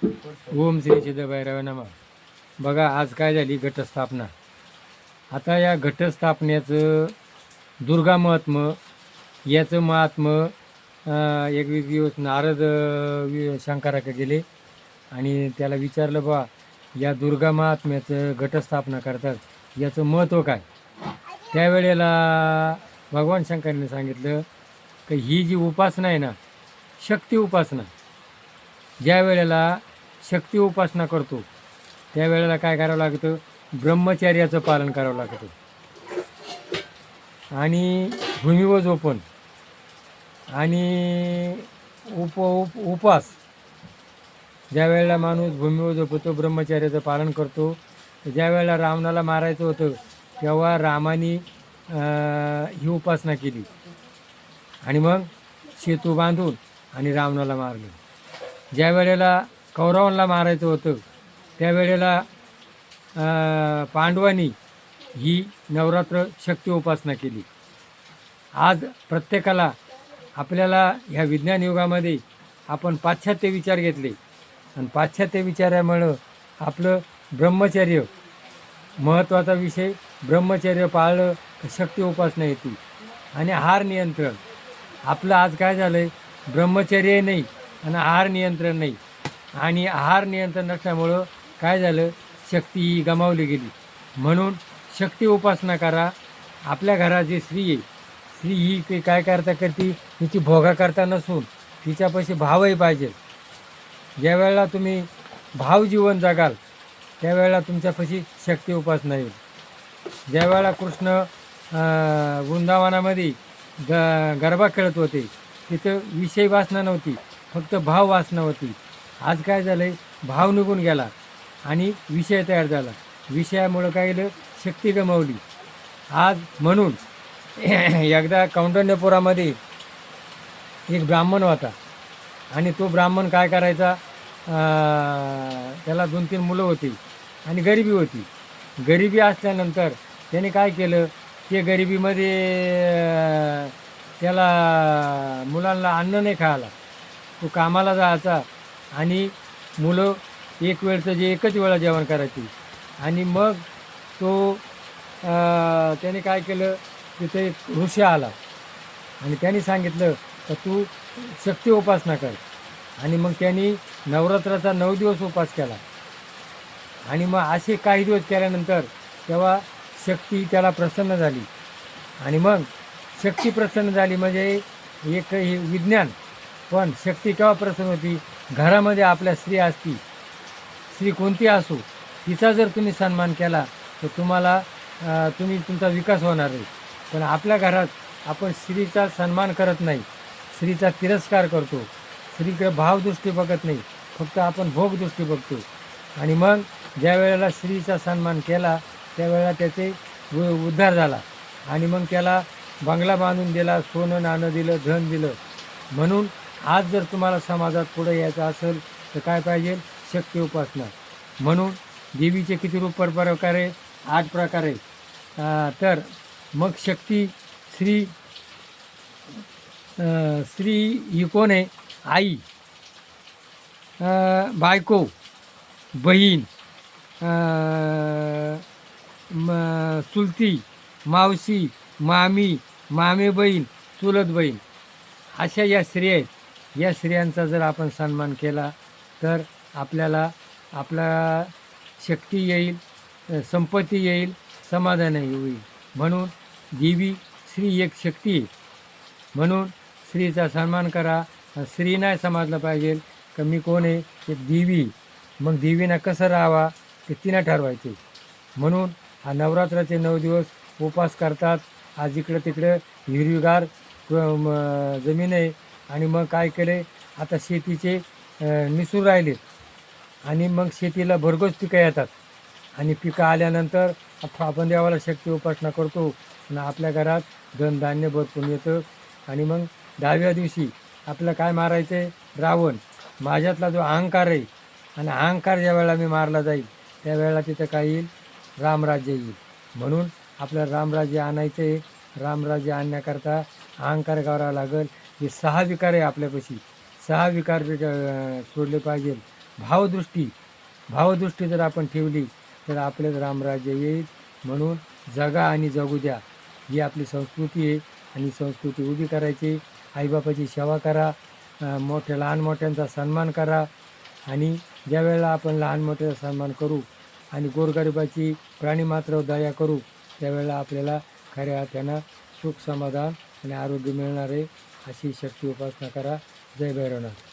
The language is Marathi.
ओम श्री सिद्धभैरव नमः. बघा आज काय झाली घटस्थापना. आता या घटस्थापनेचं दुर्गा महात्म्य याचं महात्म्य एक दिवस नारद शंकराकडे गेले आणि त्याला विचारलं बा या दुर्गा महात्म्याचं घटस्थापना करतात याचं महत्त्व काय. त्यावेळेला भगवान शंकरांनी सांगितलं की ही जी उपासना आहे ना, शक्ती उपासना, ज्या वेळेला शक्ती उपासना करतो त्यावेळेला काय करावं लागतं, ब्रह्मचर्याचं पालन करावं लागतं. आणि भूमिवर झोपण आणि उपास, ज्या वेळेला माणूस भूमीवर झोपतो ब्रह्मचर्याचं पालन करतो. ज्या वेळेला रावणाला मारायचं होतं तेव्हा रामाने ही उपासना केली आणि मग सेतू बांधून आणि रावणाला मारलं. ज्या वेळेला कौरवांना मारायचं होतं त्यावेळेला पांडवांनी ही नवरात्र शक्ती उपासना केली. आज प्रत्येकाला आपल्याला ह्या विज्ञान युगामध्ये आपण पाश्चात्य विचार घेतले आणि पाश्चात्य विचारामुळं आपलं ब्रह्मचर्य, महत्त्वाचा विषय ब्रह्मचर्य पाळलं शक्ती उपासना येते. आणि आहार नियंत्रण, आपलं आज काय झालं आहे, ब्रह्मचर्य नाही आणि आहार नियंत्रण नाही. आणि आहार नियंत्रण नसल्यामुळं काय झालं, शक्ती ही गमावली गेली. म्हणून शक्ती उपासना करा. आपल्या घरात जी स्त्री आहे, स्त्री ही काय करते, तिची भोगा करता नसून तिच्यापाशी भावही पाहिजे. ज्या वेळेला तुम्ही भाव जीवन जगाल त्यावेळेला तुमच्यापाशी शक्ती उपासना येईल. ज्या वेळेला कृष्ण वृंदावनामध्ये गरबा खेळत होते तिथं विषय वासना नव्हती, फक्त भाव वासना होती. आज काय झालं आहे, भाव निघून गेला आणि विषय तयार झाला. विषयामुळं काय केलं, शक्ती गमावली. आज म्हणून एकदा कौंडण्यपुरामध्ये एक ब्राह्मण होता आणि तो ब्राह्मण काय करायचा, त्याला 2-3 मुलं होती आणि गरिबी होती. गरिबी असल्यानंतर त्याने काय केलं, ते गरिबीमध्ये त्याला मुलांना अन्न नाही खायला. तो कामाला जायचा आणि मुलं एक वेळचं जे एकच वेळा जेवण करायची. आणि मग तो त्याने काय केलं, तिथे एक ऋषी आला आणि त्यांनी सांगितलं तर तू शक्ती उपासना कर. आणि मग त्यांनी नवरात्राचा 9 दिवस उपास केला. आणि मग असे काही दिवस केल्यानंतर तेव्हा शक्ती त्याला प्रसन्न झाली. आणि मग शक्ती प्रसन्न झाली म्हणजे एक हे विज्ञान. पण शक्ती केव्हा प्रसन्न होती, घरामध्ये आपल्या स्त्री असती, स्त्री कोणती असो, तिचा जर तुम्ही सन्मान केला तर तुमचा विकास होणार आहे. पण आपल्या घरात आपण स्त्रीचा सन्मान करत नाही, स्त्रीचा तिरस्कार करतो, स्त्रीकडे भावदृष्टी बघत नाही, फक्त आपण भोगदृष्टी बघतो. आणि मग ज्या वेळेला स्त्रीचा सन्मान केला त्यावेळेला त्याचे उद्धार झाला. आणि मग त्याला बंगला बांधून दिला, सोनं नाणं दिलं, धन दिलं. म्हणून आज जर तुम्हाला समाजात पुढे यायचं असेल तर काय पाहिजे, शक्ती उपासना. म्हणून देवीचे किती रूप प्रकारे, 8 प्रकारे. तर मग शक्ती स्त्री ही कोण आहे, आई, बायको, बहीण, चुलती, मावशी, मामी, मामे बहीण, चुलत बहीण, अशा या स्त्रिया आहेत. या स्त्रियांचा जर आपण सन्मान केला तर आपल्याला आपला शक्ती येईल, संपत्ती येईल, समाधानही होईल. म्हणून देवी स्त्री एक शक्ती आहे. म्हणून स्त्रीचा सन्मान करा. स्त्री नाही समजलं पाहिजे का मी कोण आहे, एक देवी. मग देवीनं कसं राहावा ते तिनं ठरवायचे. म्हणून हा नवरात्राचे 9 दिवस उपास करतात. आज इकडं तिकडं हिरवीगार जमीन आहे. आणि मग काय केले, आता शेतीचे निसूर राहिलेत आणि मग शेतीला भरघोस पिकं येतात. आणि पिकं आल्यानंतर आपण देवाला शक्ती उपासना करतो आणि आपल्या घरात धनधान्य भरपूर येतं. आणि मग 10व्या दिवशी आपलं काय मारायचं आहे, रावण. माझ्यातला जो अहंकार आहे आणि अहंकार ज्या वेळेला मी मारला जाईल त्यावेळेला तिथं काय येईल, रामराज्य येईल. म्हणून आपल्याला रामराज्य आणायचं आहे. रामराज्य आणण्याकरता अहंकार करावा लागेल. हे 6 विकार आहे आपल्यापाशी, 6 विकार सोडले पाहिजे. भावदृष्टी जर आपण ठेवली तर आपल्याच रामराज्य येईल. म्हणून जगा आणि जगू द्या ही आपली संस्कृती आहे आणि संस्कृती उभी करायची. आईबापाची सेवा करा, लहान मोठ्यांचा सन्मान करा आणि ज्या वेळेला आपण लहान मोठ्याचा सन्मान करू आणि गोरगरिबाची प्राणीमात्रावर दया करू त्यावेळेला आपल्याला खऱ्या अर्थानं सुख समाधान आणि आरोग्य मिळणार आहे. अशी शक्ती उपासना करा. जय भैरवनाथ.